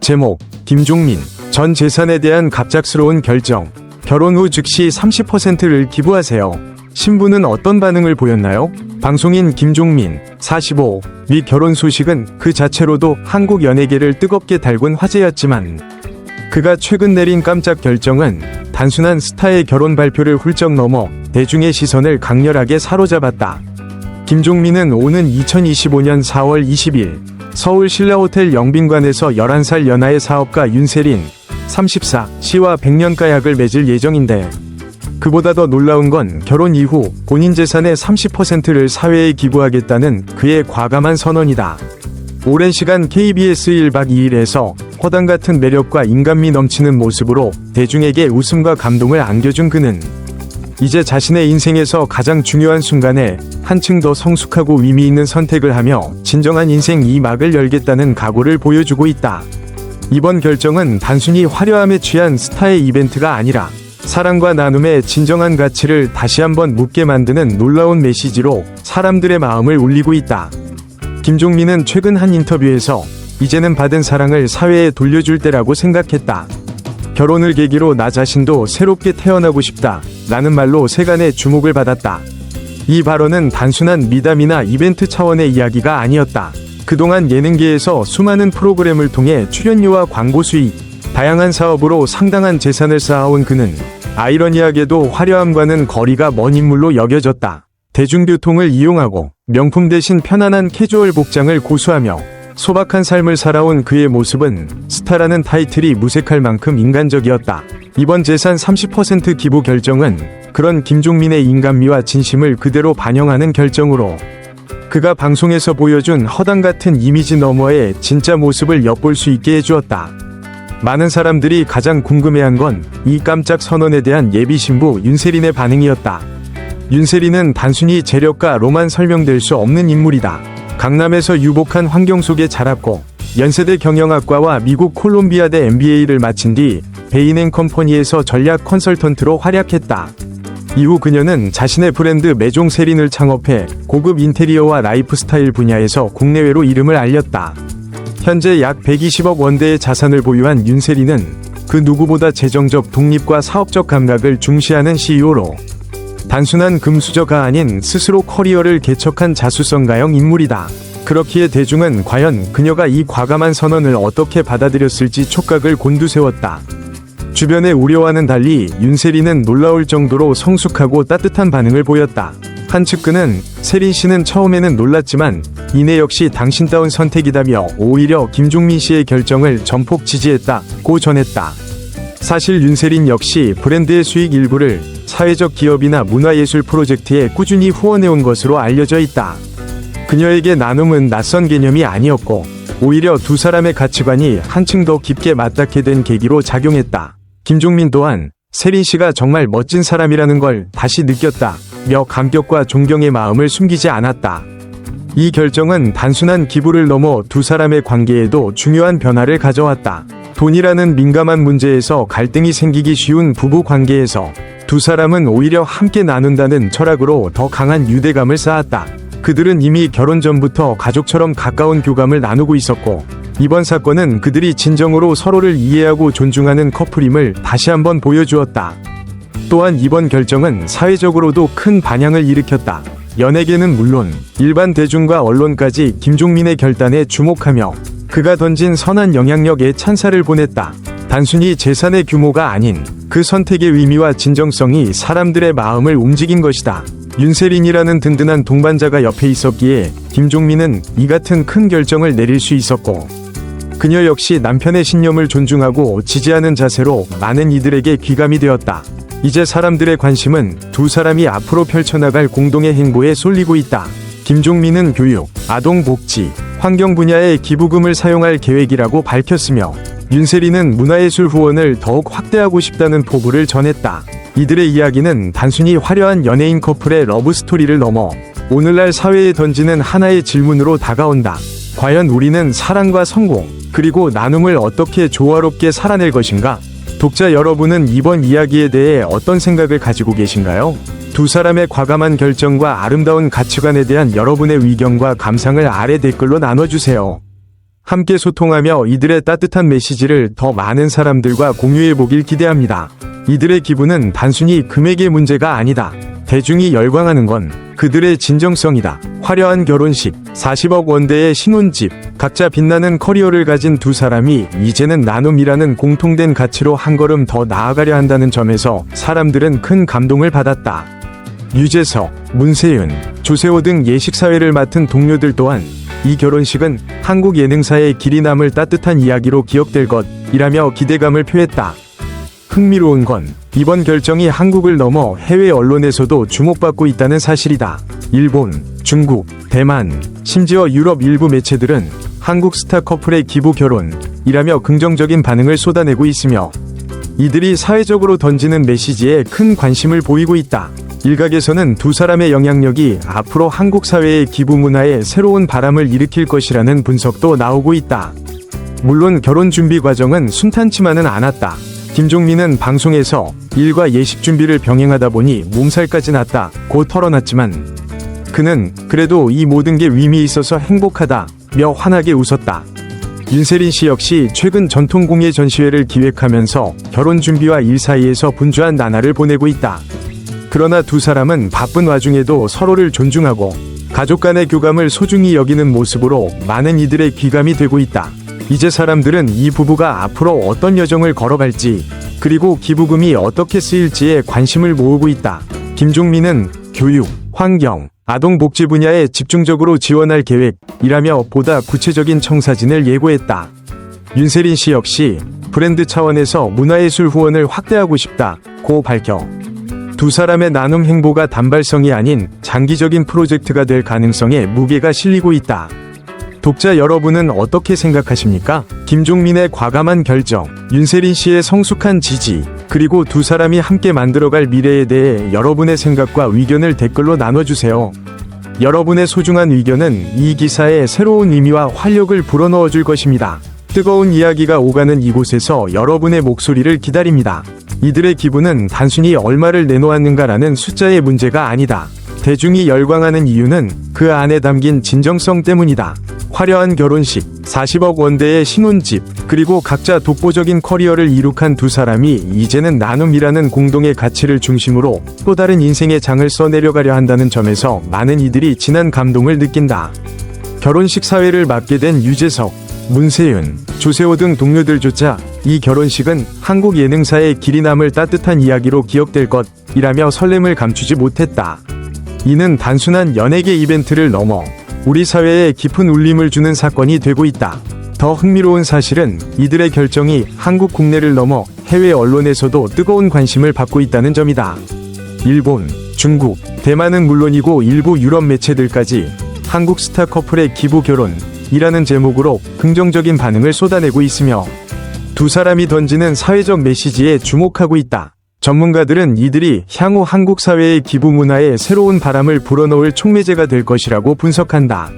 제목, 김종민. 전 재산에 대한 갑작스러운 결정. 결혼 후 즉시 30%를 기부하세요. 신부는 어떤 반응을 보였나요? 방송인 김종민, 45의 결혼 소식은 그 자체로도 한국 연예계를 뜨겁게 달군 화제였지만 그가 최근 내린 깜짝 결정은 단순한 스타의 결혼 발표를 훌쩍 넘어 대중의 시선을 강렬하게 사로잡았다. 김종민은 오는 2025년 4월 20일 서울 신라호텔 영빈관에서 11살 연하의 사업가 윤세린, 34씨와 100년가 약을 맺을 예정인데 그보다 더 놀라운 건 결혼 이후 본인 재산의 30%를 사회에 기부하겠다는 그의 과감한 선언이다. 오랜 시간 KBS 1박 2일에서 허당 같은 매력과 인간미 넘치는 모습으로 대중에게 웃음과 감동을 안겨준 그는 이제 자신의 인생에서 가장 중요한 순간에 한층 더 성숙하고 의미 있는 선택을 하며 진정한 인생 2막을 열겠다는 각오를 보여주고 있다. 이번 결정은 단순히 화려함에 취한 스타의 이벤트가 아니라 사랑과 나눔의 진정한 가치를 다시 한번 묻게 만드는 놀라운 메시지로 사람들의 마음을 울리고 있다. 김종민은 최근 한 인터뷰에서 이제는 받은 사랑을 사회에 돌려줄 때라고 생각했다. 결혼을 계기로 나 자신도 새롭게 태어나고 싶다 라는 말로 세간의 주목을 받았다. 이 발언은 단순한 미담이나 이벤트 차원의 이야기가 아니었다. 그동안 예능계에서 수많은 프로그램을 통해 출연료와 광고 수익, 다양한 사업으로 상당한 재산을 쌓아온 그는 아이러니하게도 화려함과는 거리가 먼 인물로 여겨졌다. 대중교통을 이용하고 명품 대신 편안한 캐주얼 복장을 고수하며 소박한 삶을 살아온 그의 모습은 스타라는 타이틀이 무색할 만큼 인간적이었다. 이번 재산 30% 기부 결정은 그런 김종민의 인간미와 진심을 그대로 반영하는 결정으로 그가 방송에서 보여준 허당 같은 이미지 너머의 진짜 모습을 엿볼 수 있게 해주었다. 많은 사람들이 가장 궁금해한 건 이 깜짝 선언에 대한 예비 신부 윤세린의 반응이었다. 윤세린은 단순히 재력가로만 설명될 수 없는 인물이다. 강남에서 유복한 환경 속에 자랐고 연세대 경영학과와 미국 콜롬비아대 MBA를 마친 뒤 베인앤컴퍼니에서 전략 컨설턴트로 활약했다. 이후 그녀는 자신의 브랜드 메종 세린을 창업해 고급 인테리어와 라이프스타일 분야에서 국내외로 이름을 알렸다. 현재 약 120억 원대의 자산을 보유한 윤세린은 그 누구보다 재정적 독립과 사업적 감각을 중시하는 CEO로 단순한 금수저가 아닌 스스로 커리어를 개척한 자수성가형 인물이다. 그렇기에 대중은 과연 그녀가 이 과감한 선언을 어떻게 받아들였을지 촉각을 곤두세웠다. 주변의 우려와는 달리 윤세린은 놀라울 정도로 성숙하고 따뜻한 반응을 보였다. 한 측근은 세린 씨는 처음에는 놀랐지만 이내 역시 당신다운 선택이다며 오히려 김종민 씨의 결정을 전폭 지지했다고 전했다. 사실 윤세린 역시 브랜드의 수익 일부를 사회적 기업이나 문화예술 프로젝트에 꾸준히 후원해온 것으로 알려져 있다. 그녀에게 나눔은 낯선 개념이 아니었고 오히려 두 사람의 가치관이 한층 더 깊게 맞닿게 된 계기로 작용했다. 김종민 또한 세린 씨가 정말 멋진 사람이라는 걸 다시 느꼈다며 감격과 존경의 마음을 숨기지 않았다. 이 결정은 단순한 기부를 넘어 두 사람의 관계에도 중요한 변화를 가져왔다. 돈이라는 민감한 문제에서 갈등이 생기기 쉬운 부부 관계에서 두 사람은 오히려 함께 나눈다는 철학으로 더 강한 유대감을 쌓았다. 그들은 이미 결혼 전부터 가족처럼 가까운 교감을 나누고 있었고 이번 사건은 그들이 진정으로 서로를 이해하고 존중하는 커플임을 다시 한번 보여주었다. 또한 이번 결정은 사회적으로도 큰 반향을 일으켰다. 연예계는 물론 일반 대중과 언론까지 김종민의 결단에 주목하며 그가 던진 선한 영향력에 찬사를 보냈다. 단순히 재산의 규모가 아닌 그 선택의 의미와 진정성이 사람들의 마음을 움직인 것이다. 윤세린이라는 든든한 동반자가 옆에 있었기에 김종민은 이 같은 큰 결정을 내릴 수 있었고 그녀 역시 남편의 신념을 존중하고 지지하는 자세로 많은 이들에게 귀감이 되었다. 이제 사람들의 관심은 두 사람이 앞으로 펼쳐나갈 공동의 행보에 쏠리고 있다. 김종민은 교육, 아동복지, 환경 분야에 기부금을 사용할 계획이라고 밝혔으며 윤세린은 문화예술 후원을 더욱 확대하고 싶다는 포부를 전했다. 이들의 이야기는 단순히 화려한 연예인 커플의 러브스토리를 넘어 오늘날 사회에 던지는 하나의 질문으로 다가온다. 과연 우리는 사랑과 성공, 그리고 나눔을 어떻게 조화롭게 살아낼 것인가? 독자 여러분은 이번 이야기에 대해 어떤 생각을 가지고 계신가요? 두 사람의 과감한 결정과 아름다운 가치관에 대한 여러분의 의견과 감상을 아래 댓글로 나눠주세요. 함께 소통하며 이들의 따뜻한 메시지를 더 많은 사람들과 공유해보길 기대합니다. 이들의 기부는 단순히 금액의 문제가 아니다. 대중이 열광하는 건 그들의 진정성이다. 화려한 결혼식, 40억 원대의 신혼집, 각자 빛나는 커리어를 가진 두 사람이 이제는 나눔이라는 공통된 가치로 한 걸음 더 나아가려 한다는 점에서 사람들은 큰 감동을 받았다. 유재석, 문세윤, 조세호 등 예식사회를 맡은 동료들 또한 이 결혼식은 한국 예능사의 길이 남을 따뜻한 이야기로 기억될 것이라며 기대감을 표했다. 흥미로운 건 이번 결정이 한국을 넘어 해외 언론에서도 주목받고 있다는 사실이다. 일본, 중국, 대만, 심지어 유럽 일부 매체들은 한국 스타 커플의 기부 결혼이라며 긍정적인 반응을 쏟아내고 있으며 이들이 사회적으로 던지는 메시지에 큰 관심을 보이고 있다. 일각에서는 두 사람의 영향력이 앞으로 한국 사회의 기부 문화에 새로운 바람을 일으킬 것이라는 분석도 나오고 있다. 물론 결혼 준비 과정은 순탄치만은 않았다. 김종민은 방송에서 일과 예식 준비를 병행하다 보니 몸살까지 났다고 털어놨지만 그는 그래도 이 모든 게 의미 있어서 행복하다며 환하게 웃었다. 윤세린 씨 역시 최근 전통공예 전시회를 기획하면서 결혼 준비와 일 사이에서 분주한 나날을 보내고 있다. 그러나 두 사람은 바쁜 와중에도 서로를 존중하고 가족 간의 교감을 소중히 여기는 모습으로 많은 이들의 귀감이 되고 있다. 이제 사람들은 이 부부가 앞으로 어떤 여정을 걸어갈지 그리고 기부금이 어떻게 쓰일지에 관심을 모으고 있다. 김종민은 교육, 환경, 아동복지 분야에 집중적으로 지원할 계획이라며 보다 구체적인 청사진을 예고했다. 윤세린 씨 역시 브랜드 차원에서 문화예술 후원을 확대하고 싶다고 밝혀 두 사람의 나눔 행보가 단발성이 아닌 장기적인 프로젝트가 될 가능성에 무게가 실리고 있다. 독자 여러분은 어떻게 생각하십니까? 김종민의 과감한 결정, 윤세린 씨의 성숙한 지지, 그리고 두 사람이 함께 만들어갈 미래에 대해 여러분의 생각과 의견을 댓글로 나눠주세요. 여러분의 소중한 의견은 이 기사에 새로운 의미와 활력을 불어넣어줄 것입니다. 뜨거운 이야기가 오가는 이곳에서 여러분의 목소리를 기다립니다. 이들의 기부는 단순히 얼마를 내놓았는가라는 숫자의 문제가 아니다. 대중이 열광하는 이유는 그 안에 담긴 진정성 때문이다. 화려한 결혼식, 40억 원대의 신혼집, 그리고 각자 독보적인 커리어를 이룩한 두 사람이 이제는 나눔이라는 공동의 가치를 중심으로 또 다른 인생의 장을 써내려가려 한다는 점에서 많은 이들이 진한 감동을 느낀다. 결혼식 사회를 맡게 된 유재석, 문세윤, 조세호 등 동료들조차 이 결혼식은 한국 예능사의 길이 남을 따뜻한 이야기로 기억될 것이라며 설렘을 감추지 못했다. 이는 단순한 연예계 이벤트를 넘어 우리 사회에 깊은 울림을 주는 사건이 되고 있다. 더 흥미로운 사실은 이들의 결정이 한국 국내를 넘어 해외 언론에서도 뜨거운 관심을 받고 있다는 점이다. 일본, 중국, 대만은 물론이고 일부 유럽 매체들까지 한국 스타 커플의 기부 결혼이라는 제목으로 긍정적인 반응을 쏟아내고 있으며 두 사람이 던지는 사회적 메시지에 주목하고 있다. 전문가들은 이들이 향후 한국 사회의 기부 문화에 새로운 바람을 불어넣을 촉매제가 될 것이라고 분석한다.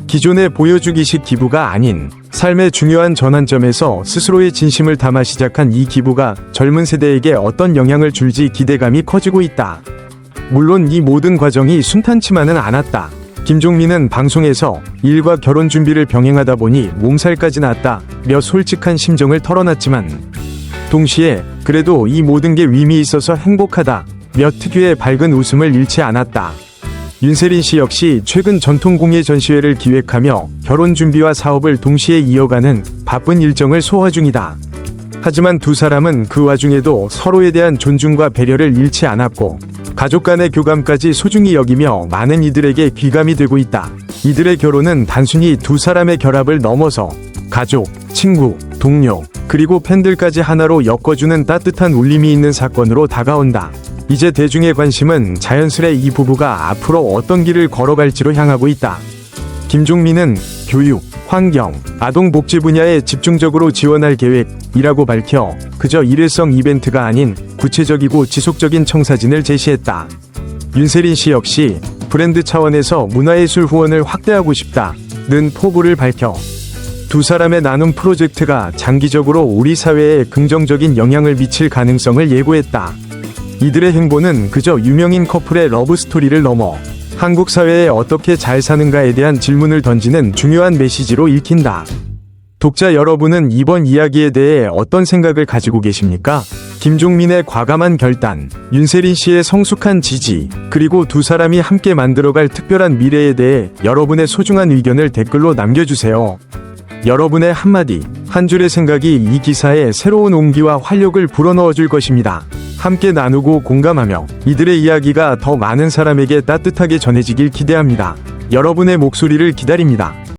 기존의 보여주기식 기부가 아닌 삶의 중요한 전환점에서 스스로의 진심을 담아 시작한 이 기부가 젊은 세대에게 어떤 영향을 줄지 기대감이 커지고 있다. 물론 이 모든 과정이 순탄치만은 않았다. 김종민은 방송에서 일과 결혼 준비를 병행하다 보니 몸살까지 났다며 솔직한 심정을 털어놨지만 동시에 그래도 이 모든 게 의미 있어서 행복하다며 특유의 밝은 웃음을 잃지 않았다. 윤세린 씨 역시 최근 전통공예 전시회를 기획하며 결혼 준비와 사업을 동시에 이어가는 바쁜 일정을 소화 중이다. 하지만 두 사람은 그 와중에도 서로에 대한 존중과 배려를 잃지 않았고 가족 간의 교감까지 소중히 여기며 많은 이들에게 귀감이 되고 있다. 이들의 결혼은 단순히 두 사람의 결합을 넘어서 가족, 친구, 동료, 그리고 팬들까지 하나로 엮어주는 따뜻한 울림이 있는 사건으로 다가온다. 이제 대중의 관심은 자연스레 이 부부가 앞으로 어떤 길을 걸어갈지로 향하고 있다. 김종민은 교육, 환경, 아동복지 분야에 집중적으로 지원할 계획이라고 밝혀 그저 일회성 이벤트가 아닌 구체적이고 지속적인 청사진을 제시했다. 윤세린 씨 역시 브랜드 차원에서 문화예술 후원을 확대하고 싶다는 포부를 밝혀 두 사람의 나눔 프로젝트가 장기적으로 우리 사회에 긍정적인 영향을 미칠 가능성을 예고했다. 이들의 행보는 그저 유명인 커플의 러브스토리를 넘어 한국 사회에 어떻게 잘 사는가에 대한 질문을 던지는 중요한 메시지로 읽힌다. 독자 여러분은 이번 이야기에 대해 어떤 생각을 가지고 계십니까? 김종민의 과감한 결단, 윤세린 씨의 성숙한 지지, 그리고 두 사람이 함께 만들어갈 특별한 미래에 대해 여러분의 소중한 의견을 댓글로 남겨주세요. 여러분의 한마디, 한 줄의 생각이 이 기사에 새로운 온기와 활력을 불어넣어줄 것입니다. 함께 나누고 공감하며 이들의 이야기가 더 많은 사람에게 따뜻하게 전해지길 기대합니다. 여러분의 목소리를 기다립니다.